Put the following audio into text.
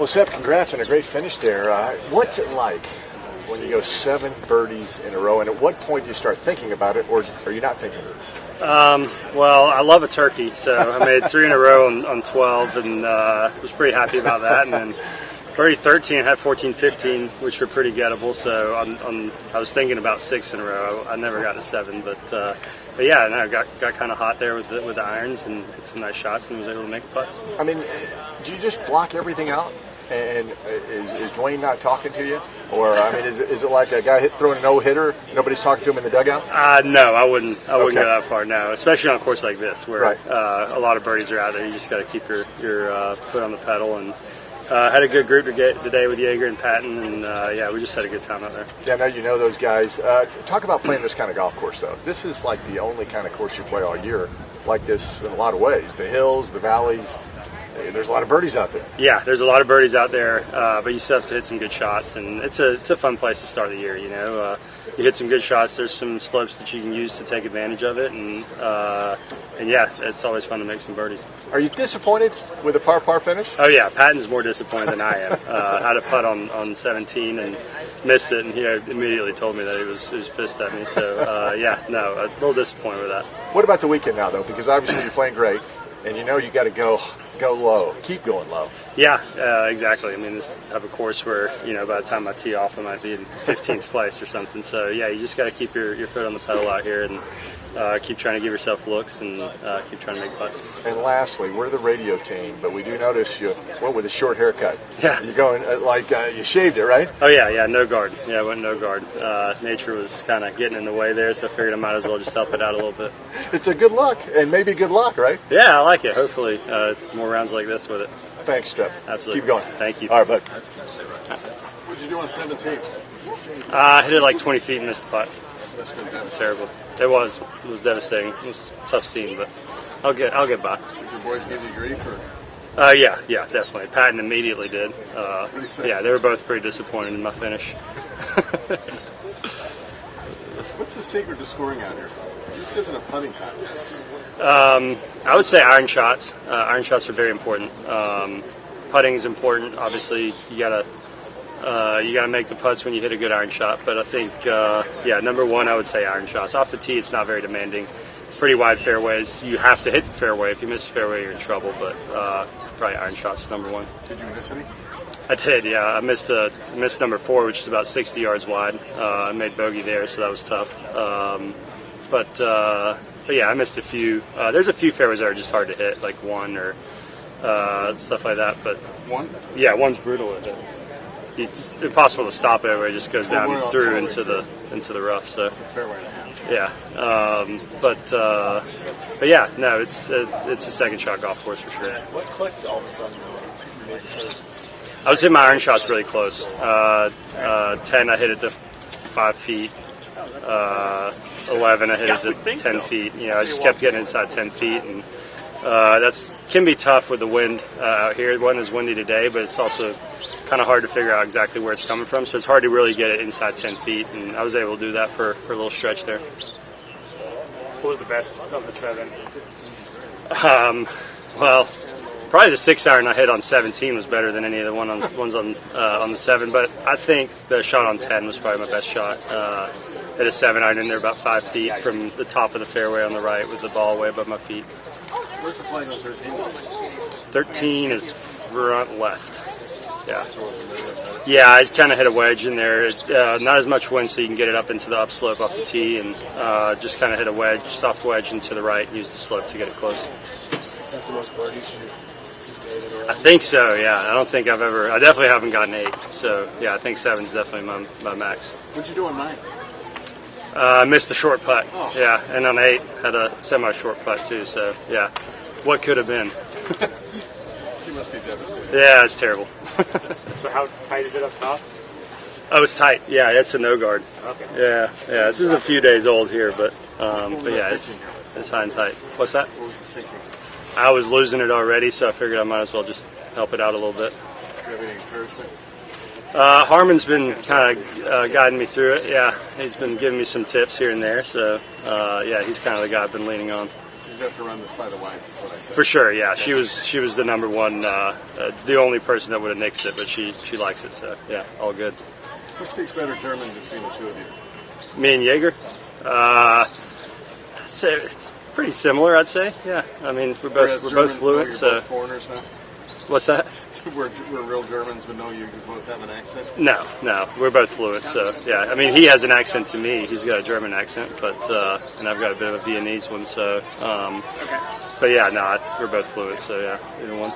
Well, Sepp, congrats on a great finish there. What's it like when you go 7 birdies in a row, and at what point do you start thinking about it, or are you not thinking about it? Well, I love a turkey, so I made 3 in a row on 12, and was pretty happy about that. And then birdie 13, had 14, 15, which were pretty gettable. So I was thinking about 6 in a row. I never got to 7, but yeah, and I got kind of hot there with the irons and hit some nice shots and was able to make putts. I mean, do you just block everything out? And is Dwayne not talking to you? Or, I mean, is it like a guy throwing a no-hitter, nobody's talking to him in the dugout? No, I wouldn't go that far, no. Especially on a course like this where a lot of birdies are out there. You just got to keep your foot on the pedal. And had a good group today with Yeager and Patton, and yeah, we just had a good time out there. Yeah, I know you know those guys. Talk about playing this kind of golf course, though. This is like the only kind of course you play all year like this in a lot of ways. The hills, the valleys. There's a lot of birdies out there. Yeah, there's a lot of birdies out there, but you still have to hit some good shots, and it's a fun place to start the year. You know, you hit some good shots. There's some slopes that you can use to take advantage of it, and yeah, it's always fun to make some birdies. Are you disappointed with the par finish? Oh yeah, Patton's more disappointed than I am. Had a putt on 17 and missed it, and he immediately told me that he was pissed at me. So yeah, no, a little disappointed with that. What about the weekend now, though? Because obviously you're playing great, and you know you got to go low, keep going low. Yeah, exactly. I mean, this type of course where, you know, by the time I tee off, I might be in 15th place or something. So, yeah, you just got to keep your foot on the pedal out here and keep trying to give yourself looks and keep trying to make putts. And lastly, we're the radio team, but we do notice you went with a short haircut. Yeah. You're going you shaved it, right? Oh, yeah, no guard. Yeah, I went no guard. Nature was kind of getting in the way there, so I figured I might as well just help it out a little bit. It's a good look, and maybe good luck, right? Yeah, I like it. Hopefully, more rounds like this with it. Thanks, Strap. Absolutely. Keep going. Thank you. All right, bud. What did you do on 17? I hit it like 20 feet and missed the putt. That's been devastating. Terrible. It was devastating. It was a tough scene, but I'll get by. Did your boys give you grief? Or? Yeah, definitely. Patton immediately did. What did he say? Yeah, they were both pretty disappointed in my finish. What's the secret to scoring out here? This isn't a putting contest. I would say iron shots. Iron shots are very important. Putting is important. Obviously, you gotta make the putts when you hit a good iron shot. But I think, number one, I would say iron shots. Off the tee, it's not very demanding. Pretty wide fairways. You have to hit the fairway. If you miss the fairway, you're in trouble. But probably iron shots is number one. Did you miss any? I did, yeah. I missed number 4, which is about 60 yards wide. I made bogey there, so that was tough. But yeah, I missed a few. There's a few fairways that are just hard to hit, like 1 or stuff like that. But 1? Yeah, 1's brutal to hit. It's impossible to stop it where it just goes down through into the rough. So it's a fairway and a half. Yeah, but yeah, no, it's a second shot golf course for sure. What clicked all of a sudden? I was hitting my iron shots really close. 10, I hit it to 5 feet. 11, I hit it to 10 feet. You know, I just kept getting inside 10 feet, and can be tough with the wind out here. It wasn't as windy today, but it's also kind of hard to figure out exactly where it's coming from. So it's hard to really get it inside 10 feet, and I was able to do that for a little stretch there. What was the best of the 7? Well, probably the 6-iron I hit on 17 was better than any of the ones on the 7. But I think the shot on 10 was probably my best shot. Hit a 7-iron in there about 5 feet from the top of the fairway on the right with the ball way above my feet. Where's the flag on 13? 13 is front left. Yeah. Yeah, I kind of hit a wedge in there. Not as much wind, so you can get it up into the upslope off the tee, and just kind of hit a wedge, soft wedge into the right, and use the slope to get it close. Is that the most birdies you've made in a row? I think so. Yeah, I definitely haven't gotten 8. So yeah, I think 7's definitely my max. What'd you do on 9? I missed the short putt. Oh. Yeah, and on 8 had a semi-short putt too. So yeah, what could have been? You must be devastated. Yeah, it's terrible. So how tight is it up top? Oh, it's tight. Yeah, it's a no guard. Okay. Yeah. This is a few days old here, but yeah, it's high and tight. What's that? What was the thinking? I was losing it already, so I figured I might as well just help it out a little bit. Do you have any encouragement? Harmon's been kind of guiding me through it. Yeah, he's been giving me some tips here and there. So yeah, he's kind of the guy I've been leaning on. You have to run this by the wife, is what I said. For sure, yeah. She was the number one, the only person that would have nixed it, but she likes it, so yeah, all good. Who speaks better German between the two of you? Me and Jaeger, I'd say it's pretty similar. I'd say, yeah. I mean, we're both Germans fluent. You're So both foreigners now? what's that? We're real Germans, but no, you both have an accent? No, we're both fluent. So yeah, I mean, he has an accent to me. He's got a German accent, but and I've got a bit of a Viennese one. So, but yeah, no, we're both fluent. So yeah, either one.